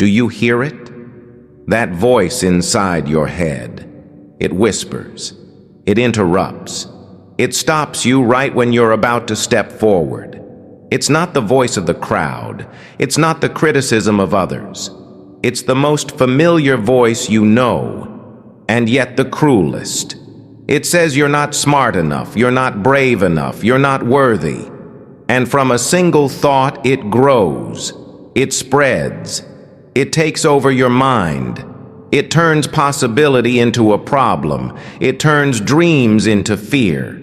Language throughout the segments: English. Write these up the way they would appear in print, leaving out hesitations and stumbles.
Do you hear it? That voice inside your head. It whispers. It interrupts. It stops you right when you're about to step forward. It's not the voice of the crowd. It's not the criticism of others. It's the most familiar voice you know, and yet the cruelest. It says you're not smart enough, you're not brave enough, you're not worthy. And from a single thought, it grows. It spreads. It takes over your mind. It turns possibility into a problem. It turns dreams into fear.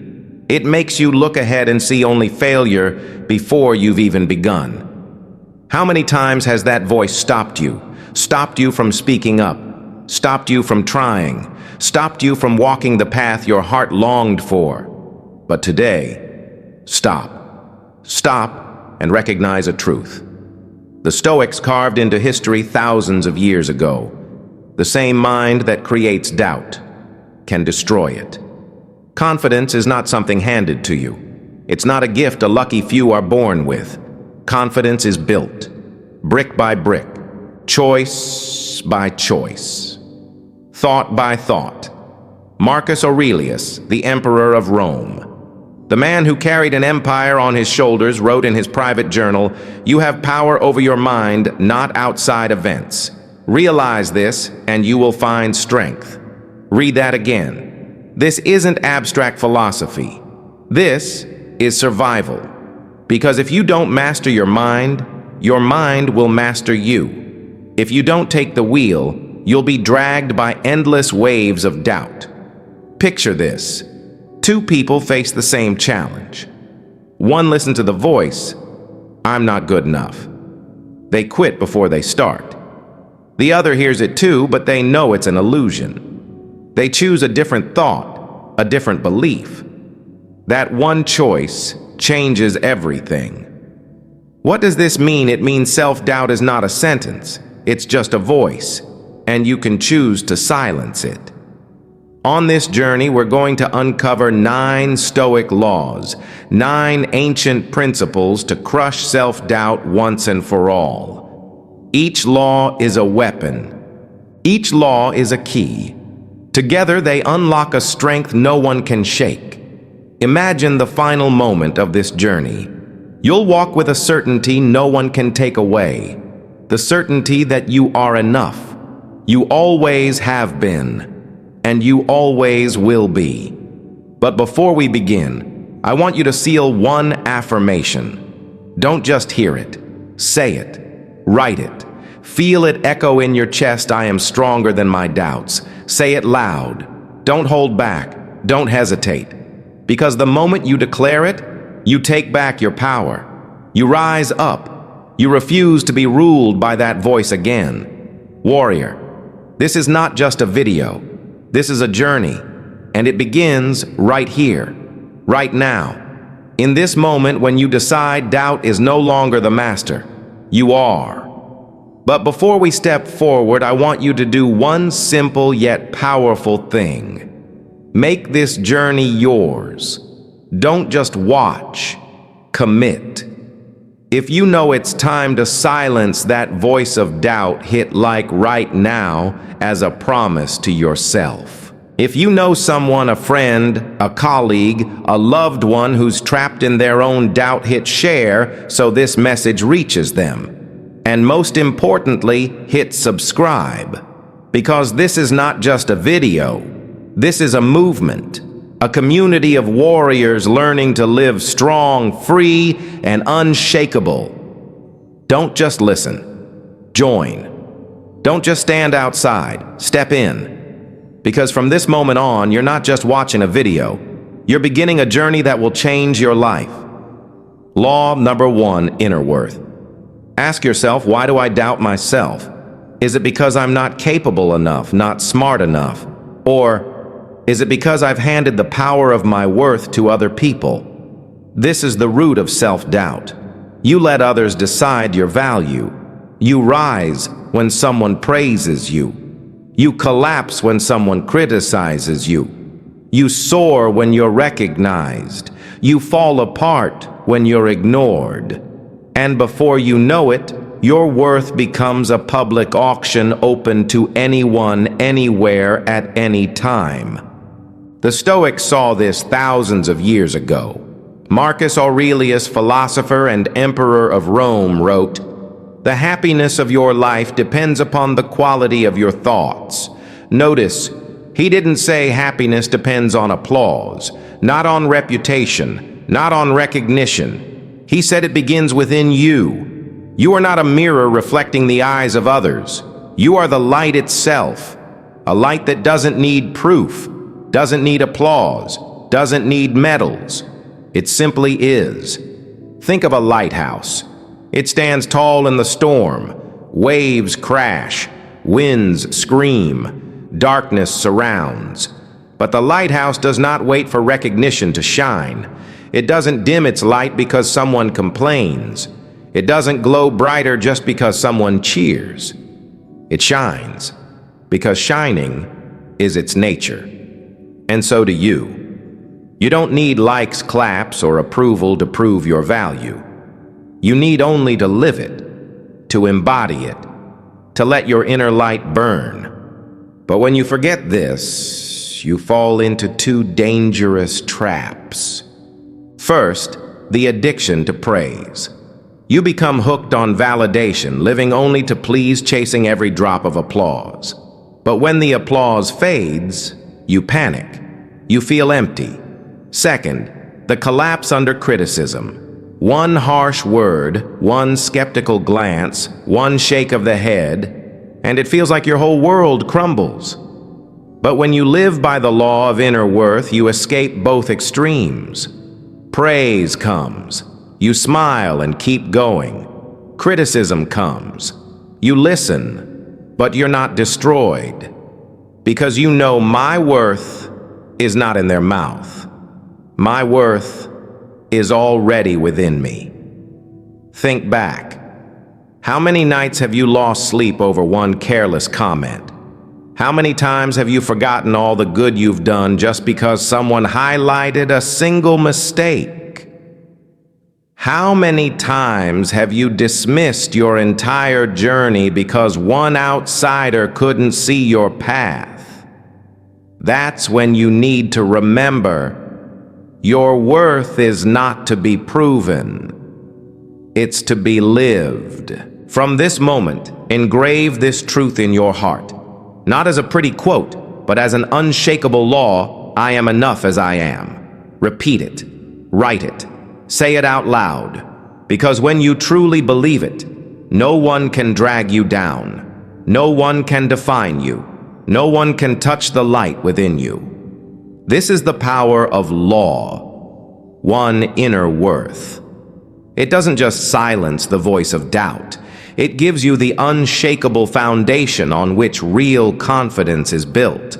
It makes you look ahead and see only failure before you've even begun. How many times has that voice stopped you? Stopped you from speaking up? Stopped you from trying? Stopped you from walking the path your heart longed for? But today, stop. Stop and recognize a truth. The Stoics carved into history thousands of years ago. The same mind that creates doubt can destroy it. Confidence is not something handed to you. It's not a gift a lucky few are born with. Confidence is built, brick by brick, choice by choice, thought by thought. Marcus Aurelius, the emperor of Rome, the man who carried an empire on his shoulders, wrote in his private journal, "You have power over your mind, not outside events. Realize this, and you will find strength." Read that again. This isn't abstract philosophy. This is survival. Because if you don't master your mind will master you. If you don't take the wheel, you'll be dragged by endless waves of doubt. Picture this. Two people face the same challenge. One listens to the voice, "I'm not good enough." They quit before they start. The other hears it too, but they know it's an illusion. They choose a different thought, a different belief. That one choice changes everything. What does this mean? It means self-doubt is not a sentence. It's just a voice, and you can choose to silence it. On this journey, we're going to uncover 9 Stoic laws, 9 ancient principles to crush self-doubt once and for all. Each law is a weapon. Each law is a key. Together, they unlock a strength no one can shake. Imagine the final moment of this journey. You'll walk with a certainty no one can take away. The certainty that you are enough. You always have been. And you always will be. But before we begin, I want you to seal one affirmation. Don't just hear it. Say it. Write it. Feel it echo in your chest. I am stronger than my doubts. Say it loud. Don't hold back. Don't hesitate. Because the moment you declare it, you take back your power. You rise up. You refuse to be ruled by that voice again. Warrior, this is not just a video. This is a journey, and it begins right here, right now. In this moment when you decide doubt is no longer the master, you are. But before we step forward, I want you to do one simple yet powerful thing. Make this journey yours. Don't just watch, commit. If you know it's time to silence that voice of doubt, hit like right now as a promise to yourself. If you know someone, a friend, a colleague, a loved one who's trapped in their own doubt, hit share so this message reaches them. And most importantly, hit subscribe. Because this is not just a video. This is a movement. A community of warriors learning to live strong, free, and unshakable. Don't just listen. Join. Don't just stand outside. Step in. Because from this moment on, you're not just watching a video. You're beginning a journey that will change your life. Law number 1, inner worth. Ask yourself, why do I doubt myself? Is it because I'm not capable enough, not smart enough? Or is it because I've handed the power of my worth to other people? This is the root of self-doubt. You let others decide your value. You rise when someone praises you. You collapse when someone criticizes you. You soar when you're recognized. You fall apart when you're ignored. And before you know it, your worth becomes a public auction open to anyone, anywhere, at any time. The Stoics saw this thousands of years ago. Marcus Aurelius, philosopher and emperor of Rome, wrote, "The happiness of your life depends upon the quality of your thoughts." Notice, he didn't say happiness depends on applause, not on reputation, not on recognition. He said it begins within you. You are not a mirror reflecting the eyes of others. You are the light itself, a light that doesn't need proof, doesn't need applause, doesn't need medals. It simply is. Think of a lighthouse. It stands tall in the storm. Waves crash, winds scream, darkness surrounds. But the lighthouse does not wait for recognition to shine. It doesn't dim its light because someone complains. It doesn't glow brighter just because someone cheers. It shines because shining is its nature. And so do you. You don't need likes, claps, or approval to prove your value. You need only to live it, to embody it, to let your inner light burn. But when you forget this, you fall into two dangerous traps. First, the addiction to praise. You become hooked on validation, living only to please, chasing every drop of applause. But when the applause fades, you panic. You feel empty. Second, the collapse under criticism. One harsh word, one skeptical glance, one shake of the head, and it feels like your whole world crumbles. But when you live by the law of inner worth, you escape both extremes. Praise comes. You smile and keep going. Criticism comes. You listen, but you're not destroyed. Because you know my worth is not in their mouth. My worth is already within me. Think back. How many nights have you lost sleep over one careless comment? How many times have you forgotten all the good you've done just because someone highlighted a single mistake? How many times have you dismissed your entire journey because one outsider couldn't see your path? That's when you need to remember, your worth is not to be proven. It's to be lived. From this moment, engrave this truth in your heart. Not as a pretty quote, but as an unshakable law, I am enough as I am. Repeat it. Write it. Say it out loud. Because when you truly believe it, no one can drag you down. No one can define you. No one can touch the light within you. This is the power of law, one inner worth. It doesn't just silence the voice of doubt. It gives you the unshakable foundation on which real confidence is built.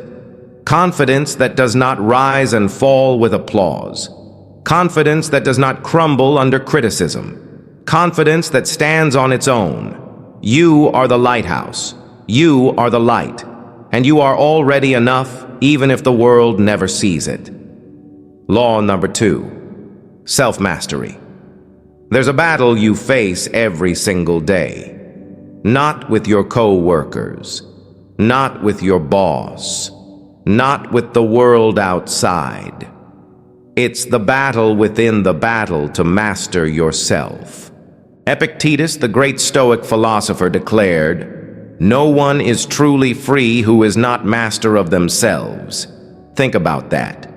Confidence that does not rise and fall with applause. Confidence that does not crumble under criticism. Confidence that stands on its own. You are the lighthouse. You are the light. And you are already enough, even if the world never sees it. Law number 2, self-mastery. There's a battle you face every single day. Not with your co-workers, not with your boss, not with the world outside. It's the battle within the battle to master yourself. Epictetus, the great Stoic philosopher, declared, "No one is truly free who is not master of themselves." Think about that.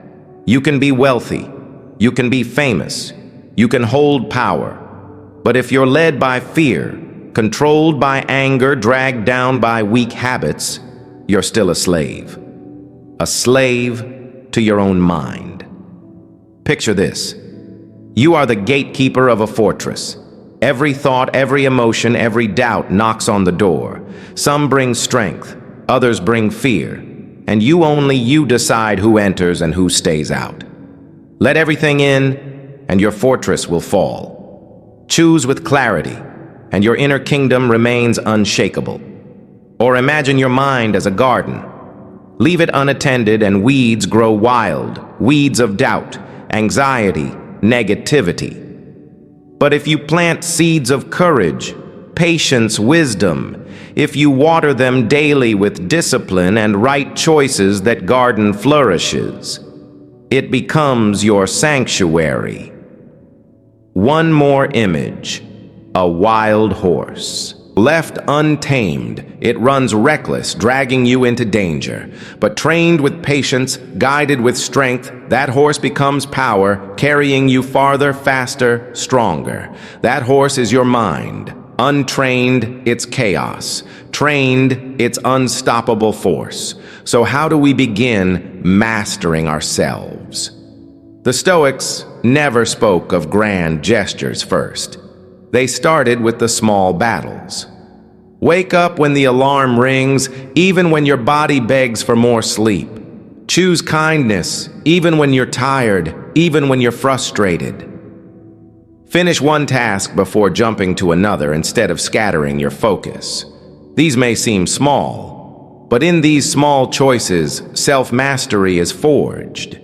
You can be wealthy, you can be famous, you can hold power, but if you're led by fear, controlled by anger, dragged down by weak habits, you're still a slave. A slave to your own mind. Picture this. You are the gatekeeper of a fortress. Every thought, every emotion, every doubt knocks on the door. Some bring strength, others bring fear, and only you decide who enters and who stays out. Let everything in, and your fortress will fall. Choose with clarity, and your inner kingdom remains unshakable. Or imagine your mind as a garden. Leave it unattended and weeds grow wild, weeds of doubt, anxiety, negativity. But if you plant seeds of courage, patience wisdom, if you water them daily with discipline and right choices that garden flourishes. It becomes your sanctuary. One more image, a wild horse. Left untamed, it runs reckless, dragging you into danger. But trained with patience, guided with strength, that horse becomes power, carrying you farther, faster, stronger. That horse is your mind. Untrained, it's chaos. Trained, it's unstoppable force. So how do we begin mastering ourselves? The Stoics never spoke of grand gestures first. They started with the small battles. Wake up when the alarm rings, even when your body begs for more sleep. Choose kindness, even when you're tired, even when you're frustrated. Finish one task before jumping to another instead of scattering your focus. These may seem small, but in these small choices, self-mastery is forged.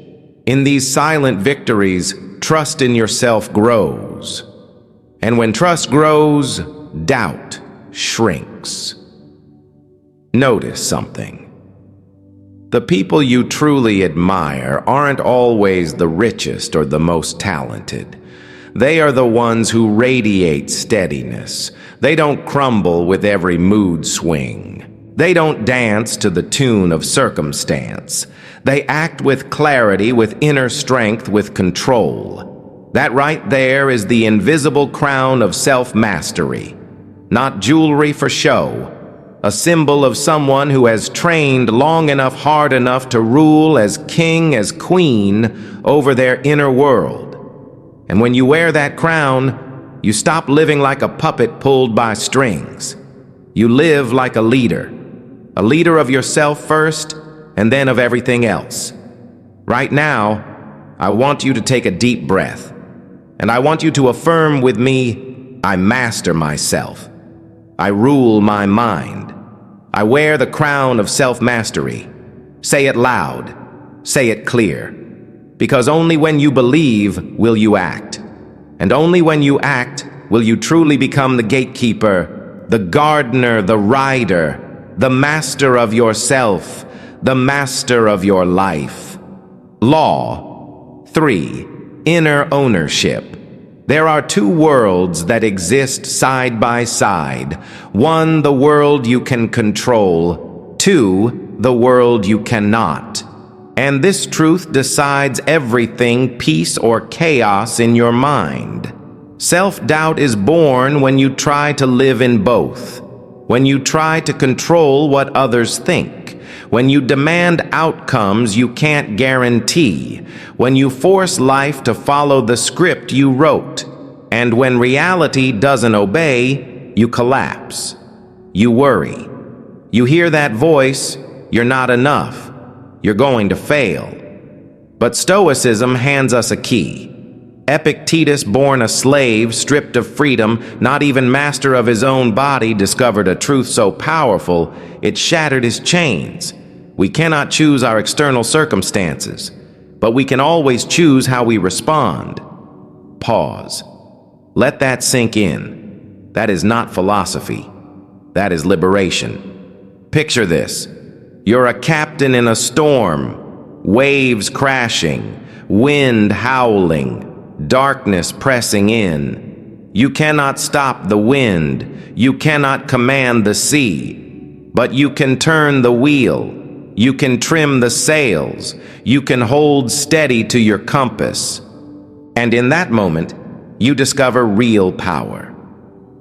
In these silent victories, trust in yourself grows. And when trust grows, doubt shrinks. Notice something. The people you truly admire aren't always the richest or the most talented. They are the ones who radiate steadiness. They don't crumble with every mood swing. They don't dance to the tune of circumstance. They act with clarity, with inner strength, with control. That right there is the invisible crown of self-mastery. Not jewelry for show, a symbol of someone who has trained long enough, hard enough to rule as king, as queen over their inner world. And when you wear that crown, you stop living like a puppet pulled by strings. You live like a leader of yourself first, and then of everything else. Right now, I want you to take a deep breath. And I want you to affirm with me, I master myself. I rule my mind. I wear the crown of self-mastery. Say it loud. Say it clear. Because only when you believe will you act. And only when you act will you truly become the gatekeeper, the gardener, the rider, the master of yourself, the master of your life. Law 3. Inner ownership. There are two worlds that exist side by side. One, the world you can control. Two, the world you cannot. And this truth decides everything, peace or chaos in your mind. Self-doubt is born when you try to live in both. When you try to control what others think. When you demand outcomes you can't guarantee. When you force life to follow the script you wrote. And when reality doesn't obey, you collapse. You worry. You hear that voice, you're not enough. You're going to fail. But Stoicism hands us a key. Epictetus, born a slave, stripped of freedom, not even master of his own body, discovered a truth so powerful, it shattered his chains. We cannot choose our external circumstances, but we can always choose how we respond. Pause. Let that sink in. That is not philosophy. That is liberation. Picture this. You're a captain in a storm, waves crashing, wind howling, darkness pressing in. You cannot stop the wind. You cannot command the sea, but you can turn the wheel. You can trim the sails. You can hold steady to your compass. And in that moment, you discover real power.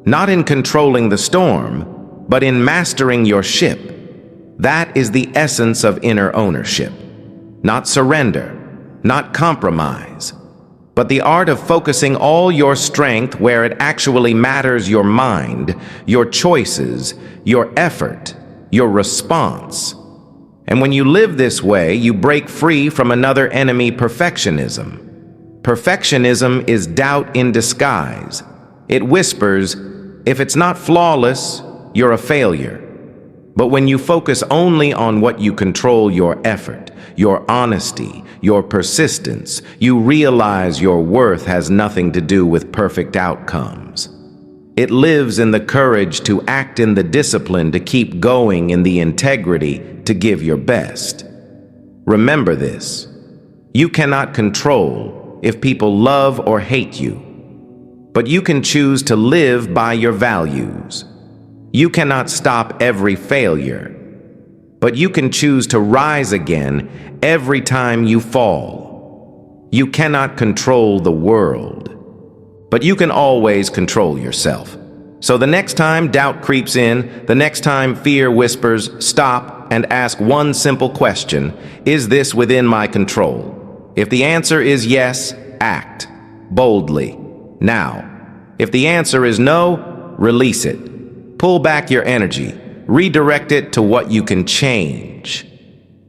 Not in controlling the storm, but in mastering your ship. That is the essence of inner ownership. Not surrender, not compromise, but the art of focusing all your strength where it actually matters: your mind, your choices, your effort, your response. And when you live this way, you break free from another enemy, perfectionism. Perfectionism is doubt in disguise. It whispers, if it's not flawless, you're a failure. But when you focus only on what you control, your effort, your honesty, your persistence, you realize your worth has nothing to do with perfect outcomes. It lives in the courage to act, in the discipline to keep going, in the integrity to give your best. Remember this: you cannot control if people love or hate you, but you can choose to live by your values. You cannot stop every failure, but you can choose to rise again every time you fall. You cannot control the world, but you can always control yourself. So the next time doubt creeps in, the next time fear whispers, stop and ask one simple question: is this within my control? If the answer is yes, act boldly now. If the answer is no, release it. Pull back your energy. Redirect it to what you can change.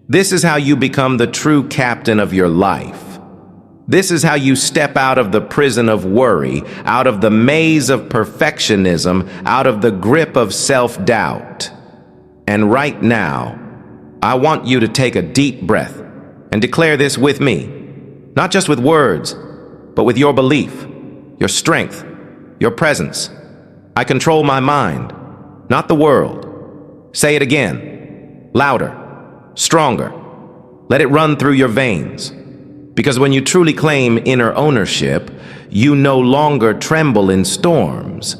This is how you become the true captain of your life. This is how you step out of the prison of worry, out of the maze of perfectionism, out of the grip of self-doubt. And right now, I want you to take a deep breath and declare this with me, not just with words, but with your belief, your strength, your presence. I control my mind, not the world. Say it again, louder, stronger. Let it run through your veins. Because when you truly claim inner ownership, you no longer tremble in storms.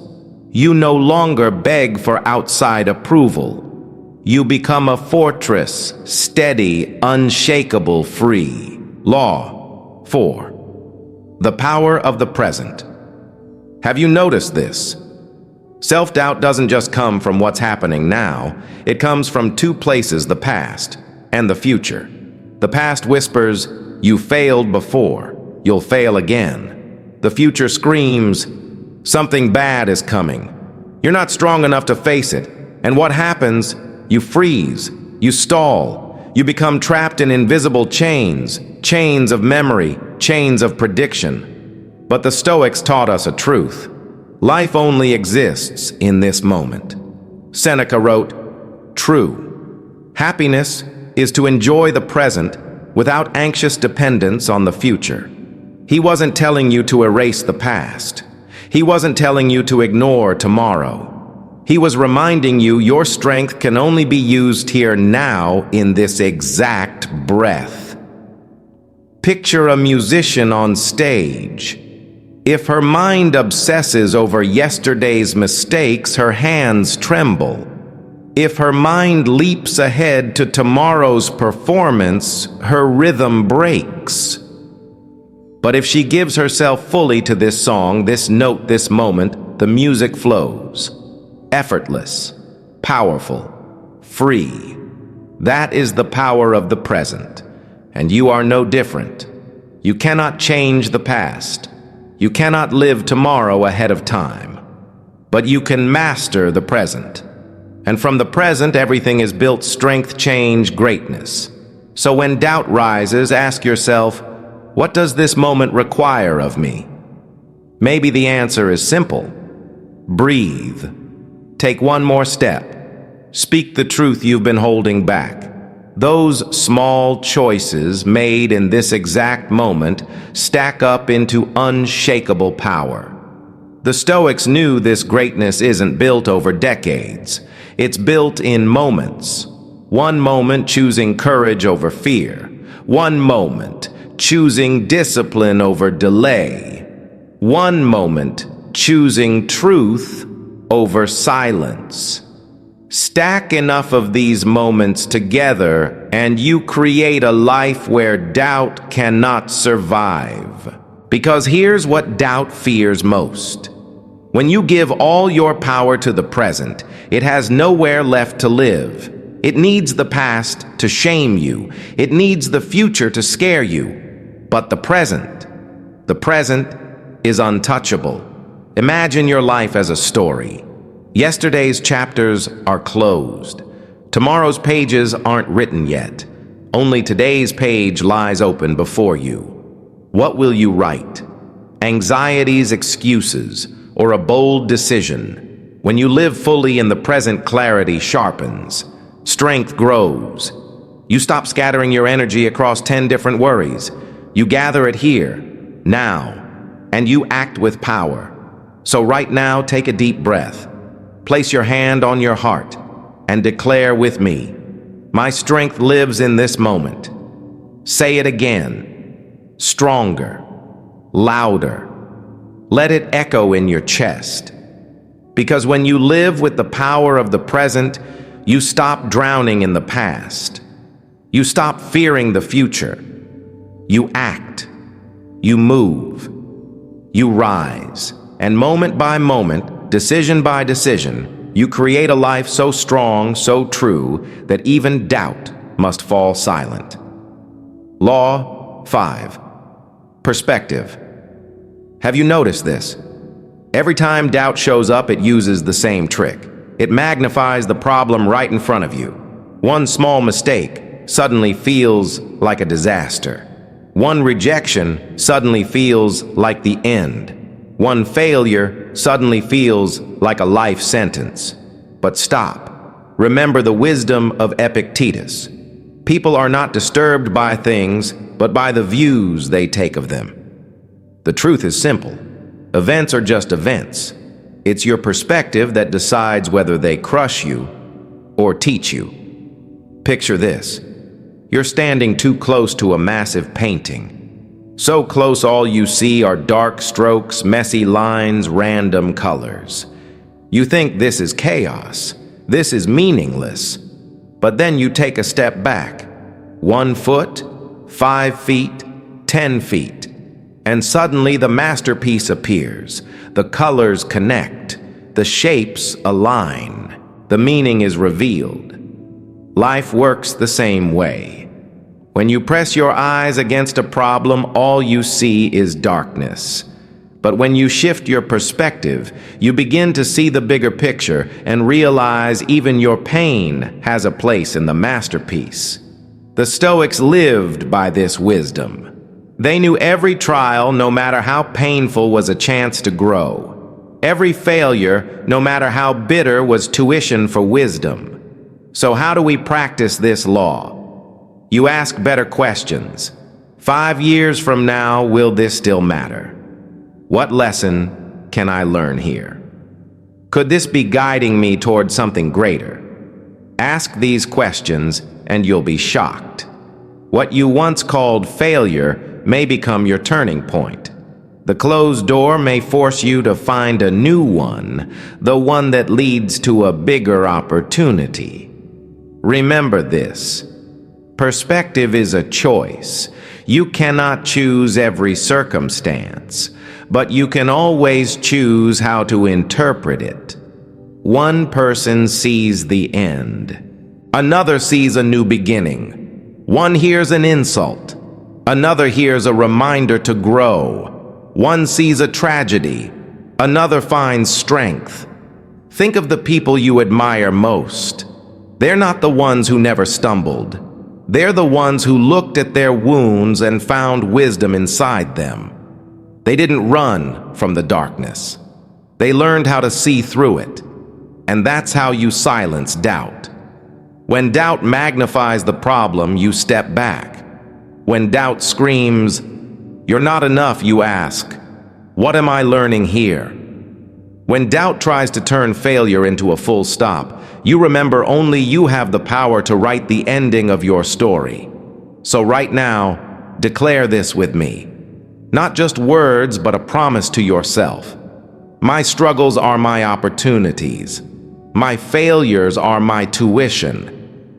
You no longer beg for outside approval. You become a fortress, steady, unshakable, free. Law 4. The power of the present. Have you noticed this? Self-doubt doesn't just come from what's happening now. It comes from two places: the past and the future. The past whispers, "You failed before. You'll fail again." The future screams, "Something bad is coming. You're not strong enough to face it." And what happens? You freeze. You stall. You become trapped in invisible chains, chains of memory, chains of prediction. But the Stoics taught us a truth. Life only exists in this moment. Seneca wrote, "True happiness is to enjoy the present without anxious dependence on the future." He wasn't telling you to erase the past. He wasn't telling you to ignore tomorrow. He was reminding you your strength can only be used here now, in this exact breath. Picture a musician on stage. If her mind obsesses over yesterday's mistakes, her hands tremble. If her mind leaps ahead to tomorrow's performance, her rhythm breaks. But if she gives herself fully to this song, this note, this moment, the music flows. Effortless, powerful, free. That is the power of the present, and you are no different. You cannot change the past. You cannot live tomorrow ahead of time. But you can master the present. And from the present, everything is built: strength, change, greatness. So when doubt rises, ask yourself, what does this moment require of me? Maybe the answer is simple. Breathe. Take one more step. Speak the truth you've been holding back. Those small choices made in this exact moment stack up into unshakable power. The Stoics knew this greatness isn't built over decades. It's built in moments. One moment choosing courage over fear. One moment choosing discipline over delay. One moment choosing truth over silence. Stack enough of these moments together, and you create a life where doubt cannot survive. Because here's what doubt fears most. When you give all your power to the present, it has nowhere left to live. It needs the past to shame you. It needs the future to scare you. But the present is untouchable. Imagine your life as a story. Yesterday's chapters are closed. Tomorrow's pages aren't written yet. Only today's page lies open before you. What will you write? Anxieties, excuses, or a bold decision? When you live fully in the present, clarity sharpens. Strength grows. You stop scattering your energy across 10 different worries. You gather it here, now, and you act with power. So right now, take a deep breath. Place your hand on your heart and declare with me, my strength lives in this moment. Say it again, stronger, louder. Let it echo in your chest. Because when you live with the power of the present, you stop drowning in the past. You stop fearing the future. You act. You move. You rise. And moment by moment, decision by decision, you create a life so strong, so true, that even doubt must fall silent. Law 5. Perspective. Have you noticed this? Every time doubt shows up, it uses the same trick. It magnifies the problem right in front of you. One small mistake suddenly feels like a disaster. One rejection suddenly feels like the end. One failure suddenly feels like a life sentence. But stop. Remember the wisdom of Epictetus. People are not disturbed by things, but by the views they take of them. The truth is simple. Events are just events. It's your perspective that decides whether they crush you or teach you. Picture this. You're standing too close to a massive painting. So close all you see are dark strokes, messy lines, random colors. You think this is chaos. This is meaningless. But then you take a step back. 1 foot, 5 feet, 10 feet. And suddenly the masterpiece appears. The colors connect. The shapes align. The meaning is revealed. Life works the same way. When you press your eyes against a problem, all you see is darkness. But when you shift your perspective, you begin to see the bigger picture and realize even your pain has a place in the masterpiece. The Stoics lived by this wisdom. They knew every trial, no matter how painful, was a chance to grow. Every failure, no matter how bitter, was tuition for wisdom. So how do we practice this law? You ask better questions. 5 years from now, will this still matter? What lesson can I learn here? Could this be guiding me toward something greater? Ask these questions and you'll be shocked. What you once called failure may become your turning point. The closed door may force you to find a new one, the one that leads to a bigger opportunity. Remember this. Perspective is a choice. You cannot choose every circumstance, but you can always choose how to interpret it. One person sees the end. Another sees a new beginning. One hears an insult. Another hears a reminder to grow. One sees a tragedy. Another finds strength. Think of the people you admire most. They're not the ones who never stumbled. They're the ones who looked at their wounds and found wisdom inside them. They didn't run from the darkness. They learned how to see through it. And that's how you silence doubt. When doubt magnifies the problem, you step back. When doubt screams, "You're not enough," you ask, "What am I learning here?" When doubt tries to turn failure into a full stop, you remember only you have the power to write the ending of your story. So right now, declare this with me. Not just words, but a promise to yourself. My struggles are my opportunities. My failures are my tuition.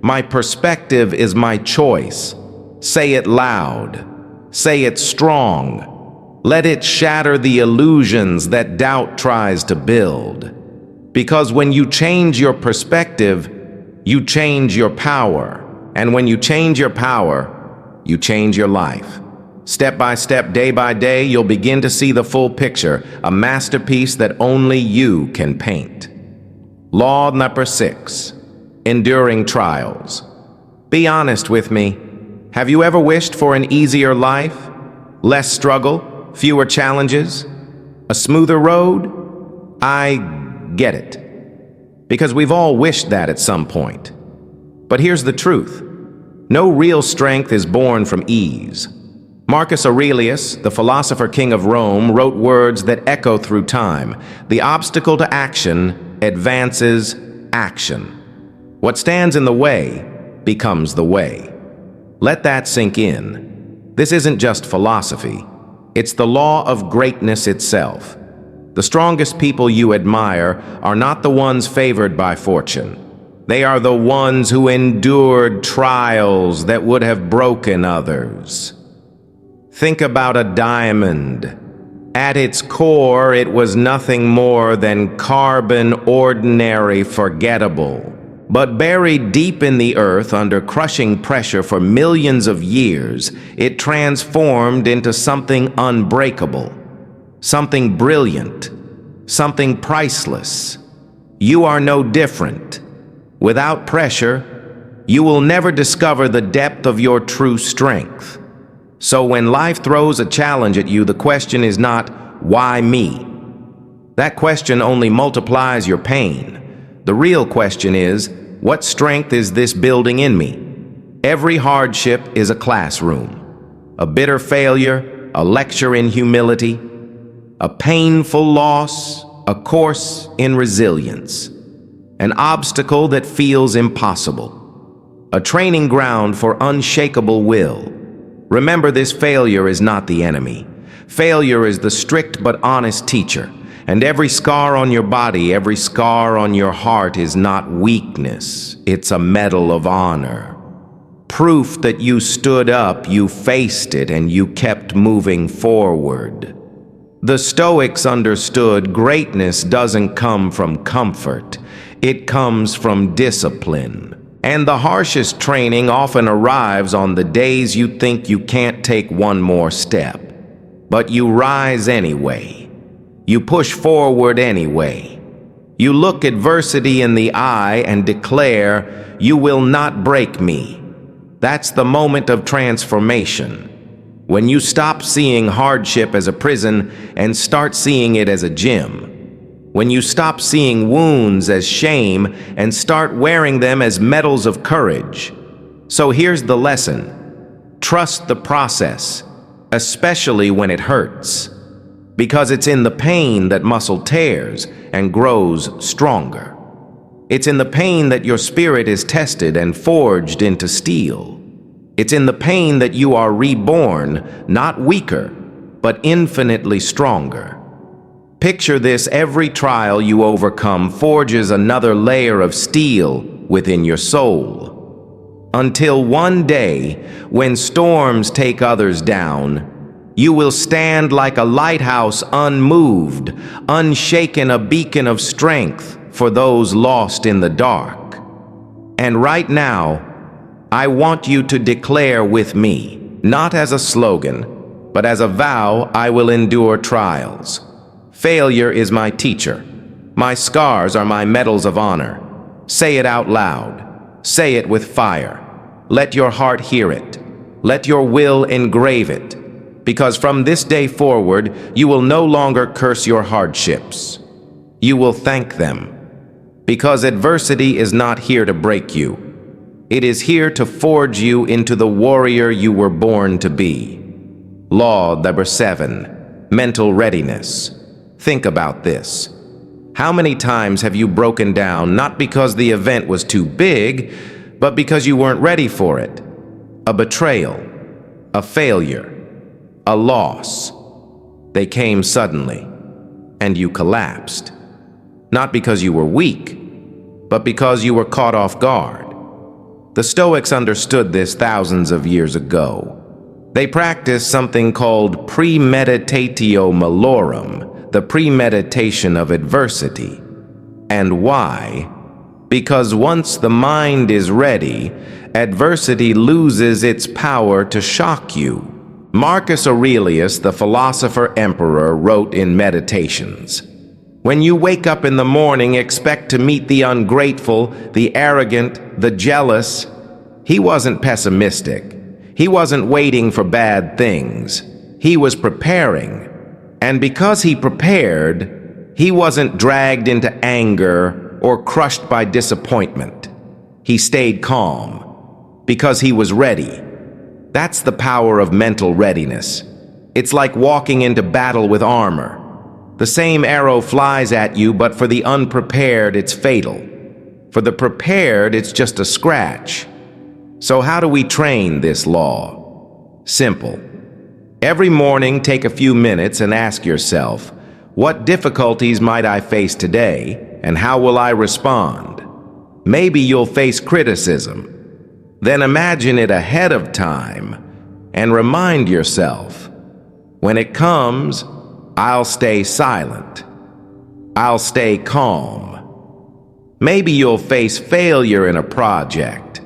My perspective is my choice. Say it loud. Say it strong. Let it shatter the illusions that doubt tries to build. Because when you change your perspective, you change your power. And when you change your power, you change your life. Step by step, day by day, you'll begin to see the full picture, a masterpiece that only you can paint. Law number 6, enduring trials. Be honest with me. Have you ever wished for an easier life? Less struggle? Fewer challenges? A smoother road? I get it. Because we've all wished that at some point. But here's the truth. No real strength is born from ease. Marcus Aurelius, the philosopher king of Rome, wrote words that echo through time. The obstacle to action advances action. What stands in the way becomes the way. Let that sink in. This isn't just philosophy. It's the law of greatness itself. The strongest people you admire are not the ones favored by fortune. They are the ones who endured trials that would have broken others. Think about a diamond. At its core, it was nothing more than carbon, ordinary, forgettable. But buried deep in the earth under crushing pressure for millions of years, it transformed into something unbreakable, something brilliant, something priceless. You are no different. Without pressure, you will never discover the depth of your true strength. So when life throws a challenge at you, the question is not, why me? That question only multiplies your pain. The real question is, what strength is this building in me? Every hardship is a classroom. A bitter failure, a lecture in humility, a painful loss, a course in resilience. An obstacle that feels impossible. A training ground for unshakable will. Remember, this failure is not the enemy. Failure is the strict but honest teacher. And every scar on your body, every scar on your heart is not weakness. It's a medal of honor. Proof that you stood up, you faced it, and you kept moving forward. The Stoics understood greatness doesn't come from comfort. It comes from discipline. And the harshest training often arrives on the days you think you can't take one more step. But you rise anyway. You push forward anyway. You look adversity in the eye and declare, "You will not break me." That's the moment of transformation. When you stop seeing hardship as a prison and start seeing it as a gym. When you stop seeing wounds as shame and start wearing them as medals of courage. So here's the lesson. Trust the process, especially when it hurts. Because it's in the pain that muscle tears and grows stronger. It's in the pain that your spirit is tested and forged into steel. It's in the pain that you are reborn, not weaker, but infinitely stronger. Picture this: every trial you overcome forges another layer of steel within your soul. Until one day, when storms take others down, you will stand like a lighthouse, unmoved, unshaken, a beacon of strength for those lost in the dark. And right now, I want you to declare with me, not as a slogan, but as a vow: I will endure trials. Failure is my teacher. My scars are my medals of honor. Say it out loud. Say it with fire. Let your heart hear it. Let your will engrave it. Because from this day forward, you will no longer curse your hardships. You will thank them. Because adversity is not here to break you. It is here to forge you into the warrior you were born to be. Law number 7, mental readiness. Think about this. How many times have you broken down not because the event was too big, but because you weren't ready for it? A betrayal, a failure, a loss. They came suddenly, and you collapsed. Not because you were weak, but because you were caught off guard. The Stoics understood this thousands of years ago. They practiced something called premeditatio malorum, the premeditation of adversity. And why? Because once the mind is ready, adversity loses its power to shock you. Marcus Aurelius, the philosopher emperor, wrote in Meditations, "When you wake up in the morning, expect to meet the ungrateful, the arrogant, the jealous." He wasn't pessimistic. He wasn't waiting for bad things. He was preparing. And because he prepared, he wasn't dragged into anger or crushed by disappointment. He stayed calm because he was ready. That's the power of mental readiness. It's like walking into battle with armor. The same arrow flies at you, but for the unprepared, it's fatal. For the prepared, it's just a scratch. So how do we train this law? Simple. Every morning, take a few minutes and ask yourself, what difficulties might I face today, and how will I respond? Maybe you'll face criticism. Then imagine it ahead of time and remind yourself, when it comes, I'll stay silent. I'll stay calm. Maybe you'll face failure in a project.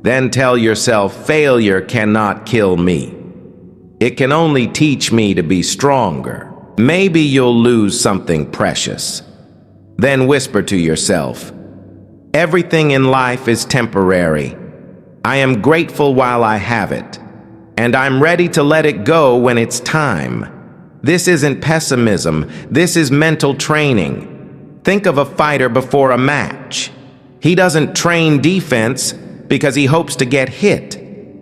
Then tell yourself, failure cannot kill me. It can only teach me to be stronger. Maybe you'll lose something precious. Then whisper to yourself, everything in life is temporary. I am grateful while I have it, and I'm ready to let it go when it's time. This isn't pessimism, this is mental training. Think of a fighter before a match. He doesn't train defense because he hopes to get hit.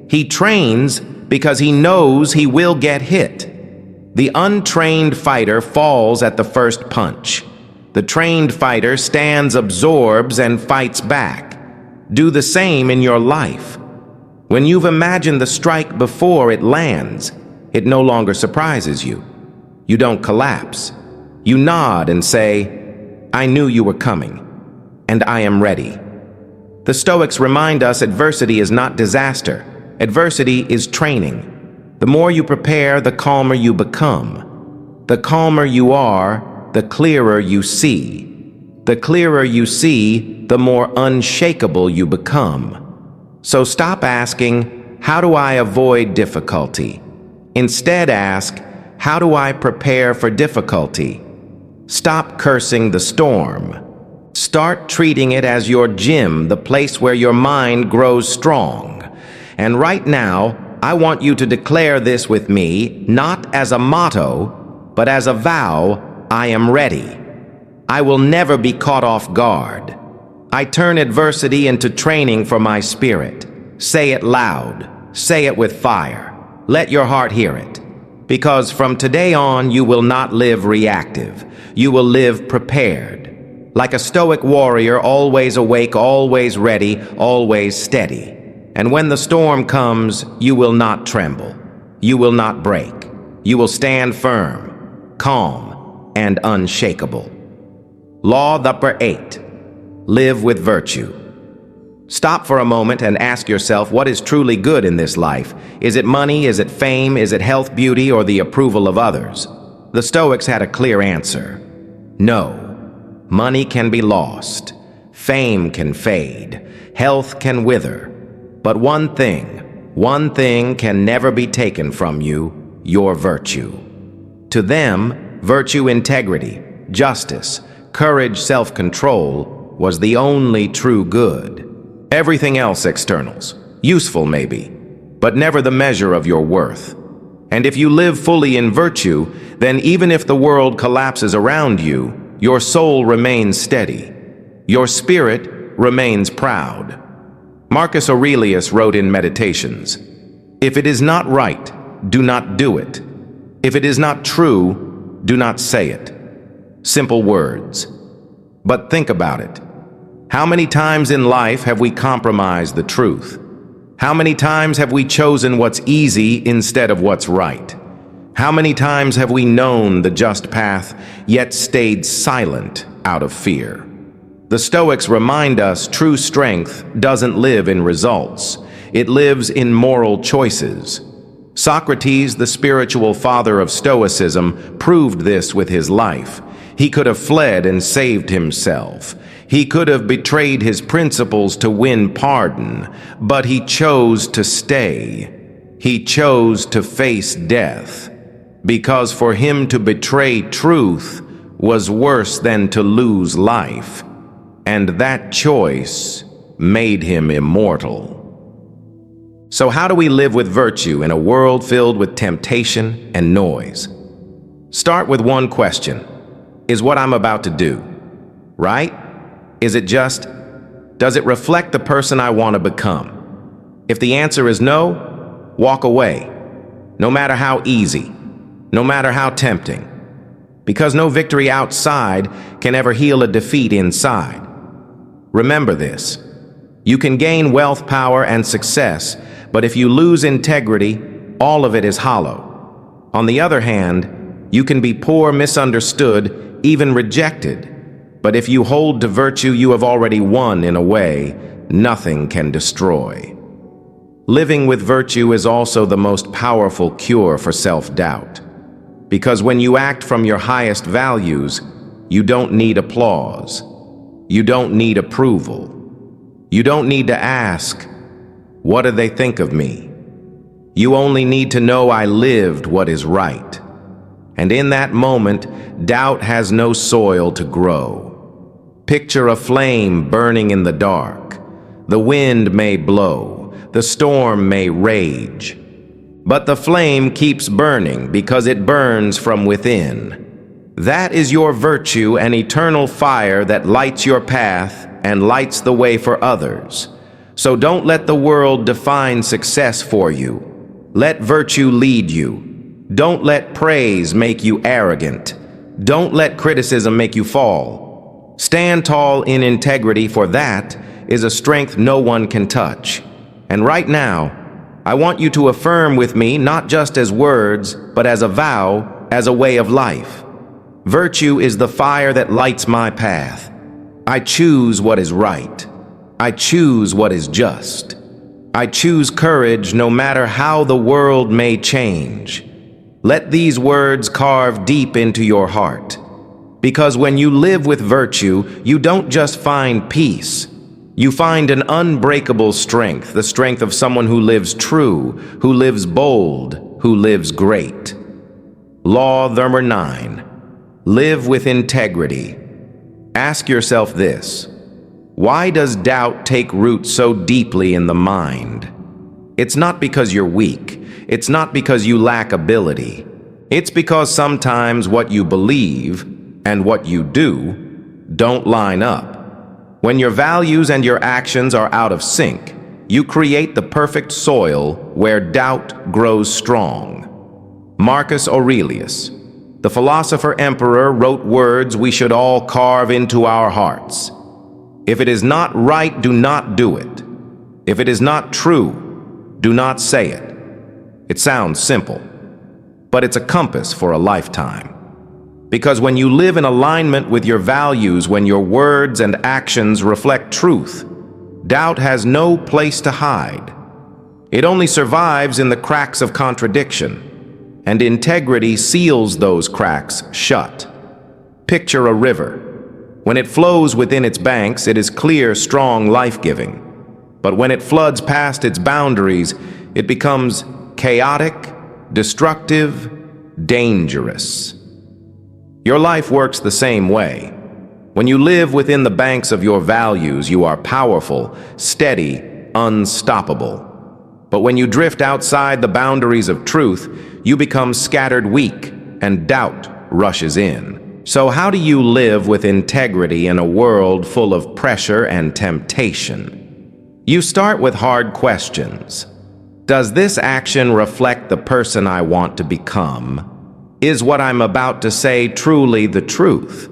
He trains because he knows he will get hit. The untrained fighter falls at the first punch. The trained fighter stands, absorbs, and fights back. Do the same in your life. When you've imagined the strike before it lands, it no longer surprises you. You don't collapse. You nod and say, I knew you were coming, and I am ready. The Stoics remind us adversity is not disaster. Adversity is training. The more you prepare, the calmer you become. The calmer you are, the clearer you see. The clearer you see, the more unshakable you become. So stop asking, how do I avoid difficulty? Instead ask, how do I prepare for difficulty? Stop cursing the storm. Start treating it as your gym, the place where your mind grows strong. And right now, I want you to declare this with me, not as a motto, but as a vow, I am ready. I will never be caught off guard. I turn adversity into training for my spirit. Say it loud. Say it with fire. Let your heart hear it. Because from today on, you will not live reactive. You will live prepared. Like a stoic warrior, always awake, always ready, always steady. And when the storm comes, you will not tremble. You will not break. You will stand firm, calm, and unshakable. Law number 8. Live with virtue. Stop for a moment and ask yourself what is truly good in this life. Is it money? Is it fame? Is it health, beauty, or the approval of others? The Stoics had a clear answer. No. Money can be lost. Fame can fade. Health can wither. But one thing can never be taken from you, your virtue. To them, virtue, integrity, justice, courage, self-control was the only true good. Everything else externals, useful maybe, but never the measure of your worth. And if you live fully in virtue, then even if the world collapses around you, your soul remains steady. Your spirit remains proud. Marcus Aurelius wrote in Meditations, if it is not right, do not do it. If it is not true, do not say it. Simple words. But think about it. How many times in life have we compromised the truth? How many times have we chosen what's easy instead of what's right? How many times have we known the just path, yet stayed silent out of fear? The Stoics remind us true strength doesn't live in results. It lives in moral choices. Socrates, the spiritual father of Stoicism, proved this with his life. He could have fled and saved himself. He could have betrayed his principles to win pardon, but he chose to stay. He chose to face death, because for him to betray truth was worse than to lose life. And that choice made him immortal. So how do we live with virtue in a world filled with temptation and noise? Start with one question. Is what I'm about to do right? Is it does it reflect the person I want to become? If the answer is no, walk away, no matter how easy, no matter how tempting, because no victory outside can ever heal a defeat inside. Remember this: you can gain wealth, power, and success, but if you lose integrity, all of it is hollow. On the other hand, you can be poor, misunderstood, even rejected, but if you hold to virtue, you have already won in a way nothing can destroy. Living with virtue is also the most powerful cure for self-doubt, because when you act from your highest values, you don't need applause. You don't need approval. You don't need to ask, what do they think of me? You only need to know I lived what is right. And in that moment, doubt has no soil to grow. Picture a flame burning in the dark. The wind may blow, the storm may rage, but the flame keeps burning because it burns from within. That is your virtue, an eternal fire that lights your path and lights the way for others. So don't let the world define success for you. Let virtue lead you. Don't let praise make you arrogant. Don't let criticism make you fall. Stand tall in integrity, for that is a strength no one can touch. And right now, I want you to affirm with me, not just as words, but as a vow, as a way of life. Virtue is the fire that lights my path. I choose what is right. I choose what is just. I choose courage no matter how the world may change. Let these words carve deep into your heart. Because when you live with virtue, you don't just find peace. You find an unbreakable strength, the strength of someone who lives true, who lives bold, who lives great. Law number 9. Live with integrity. Ask yourself this: why does doubt take root so deeply in the mind? It's not because you're weak. It's not because you lack ability. It's because sometimes what you believe and what you do don't line up. When your values and your actions are out of sync, you create the perfect soil where doubt grows strong. Marcus Aurelius, the philosopher emperor, wrote words we should all carve into our hearts. If it is not right, do not do it. If it is not true, do not say it. It sounds simple, but it's a compass for a lifetime. Because when you live in alignment with your values, when your words and actions reflect truth, doubt has no place to hide. It only survives in the cracks of contradiction, and integrity seals those cracks shut. Picture a river. When it flows within its banks, it is clear, strong, life-giving. But when it floods past its boundaries, it becomes chaotic, destructive, dangerous. Your life works the same way. When you live within the banks of your values, you are powerful, steady, unstoppable. But when you drift outside the boundaries of truth, you become scattered, weak, and doubt rushes in. So how do you live with integrity in a world full of pressure and temptation? You start with hard questions. Does this action reflect the person I want to become? Is what I'm about to say truly the truth?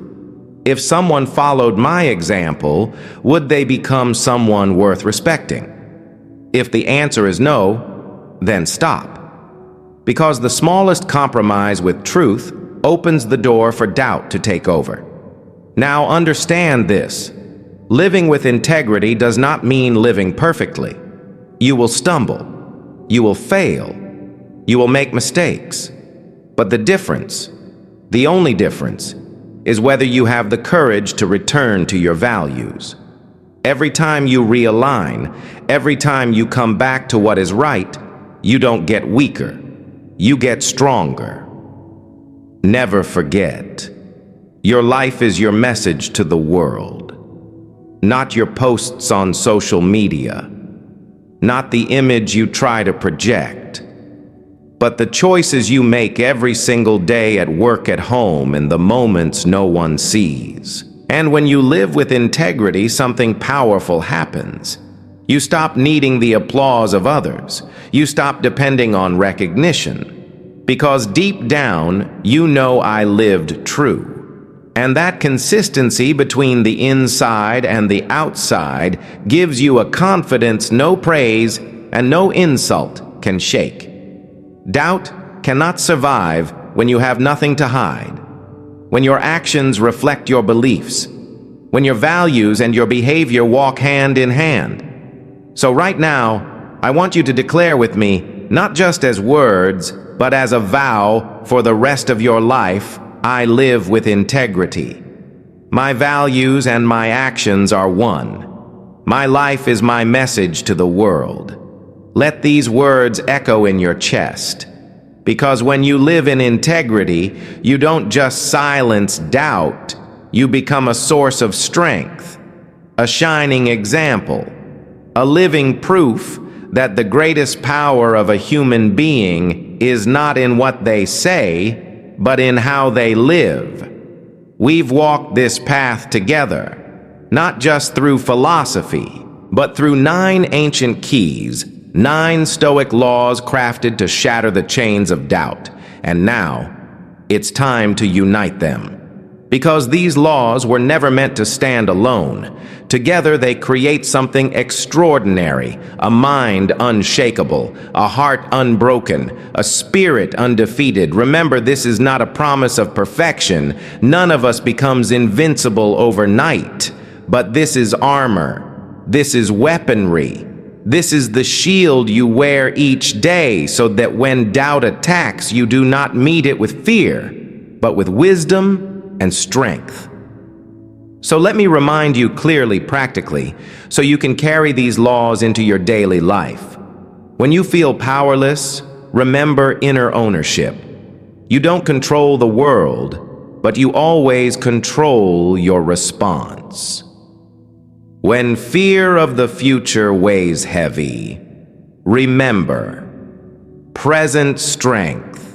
If someone followed my example, would they become someone worth respecting? If the answer is no, then stop. Because the smallest compromise with truth opens the door for doubt to take over. Now understand this: living with integrity does not mean living perfectly. You will stumble. You will fail. You will make mistakes. But the difference, the only difference, is whether you have the courage to return to your values. Every time you realign, every time you come back to what is right, you don't get weaker, you get stronger. Never forget, your life is your message to the world, not your posts on social media, not the image you try to project, but the choices you make every single day at work, at home, in the moments no one sees. And when you live with integrity, something powerful happens. You stop needing the applause of others. You stop depending on recognition. Because deep down, you know I lived true. And that consistency between the inside and the outside gives you a confidence no praise and no insult can shake. Doubt cannot survive when you have nothing to hide, when your actions reflect your beliefs, when your values and your behavior walk hand in hand. So right now, I want you to declare with me, not just as words, but as a vow for the rest of your life, I live with integrity. My values and my actions are one. My life is my message to the world. Let these words echo in your chest. Because when you live in integrity, you don't just silence doubt, you become a source of strength, a shining example, a living proof that the greatest power of a human being is not in what they say, but in how they live. We've walked this path together, not just through philosophy, but through 9 ancient keys, 9 Stoic laws crafted to shatter the chains of doubt. And now, it's time to unite them. Because these laws were never meant to stand alone. Together they create something extraordinary, a mind unshakable, a heart unbroken, a spirit undefeated. Remember, this is not a promise of perfection. None of us becomes invincible overnight. But this is armor. This is weaponry. This is the shield you wear each day so that when doubt attacks, you do not meet it with fear, but with wisdom and strength. So let me remind you clearly, practically, so you can carry these laws into your daily life. When you feel powerless, remember inner ownership. You don't control the world, but you always control your response. When fear of the future weighs heavy, remember, present strength.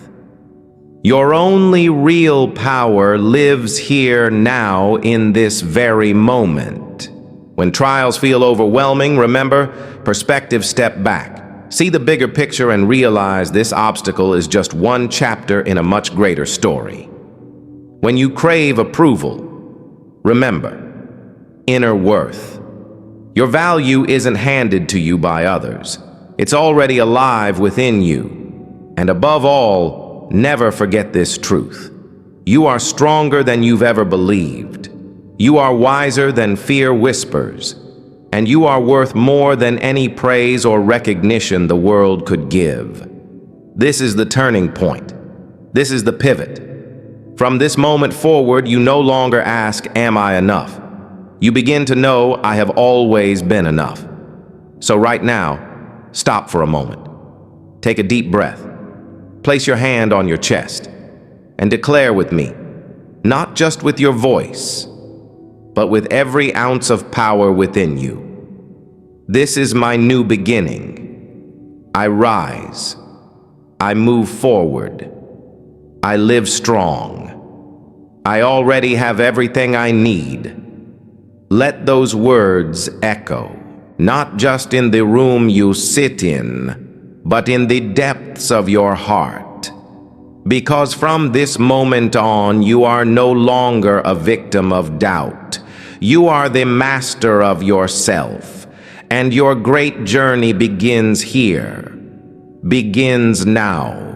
Your only real power lives here now in this very moment. When trials feel overwhelming, remember, perspective, step back. See the bigger picture and realize this obstacle is just one chapter in a much greater story. When you crave approval, remember, inner worth. Your value isn't handed to you by others. It's already alive within you. And above all, never forget this truth. You are stronger than you've ever believed. You are wiser than fear whispers. And you are worth more than any praise or recognition the world could give. This is the turning point. This is the pivot. From this moment forward, you no longer ask, "Am I enough?" You begin to know, "I have always been enough." So right now, stop for a moment. Take a deep breath. Place your hand on your chest and declare with me, not just with your voice, but with every ounce of power within you. This is my new beginning. I rise. I move forward. I live strong. I already have everything I need. Let those words echo, not just in the room you sit in, but in the depths of your heart. Because from this moment on, you are no longer a victim of doubt. You are the master of yourself, and your great journey begins here, begins now.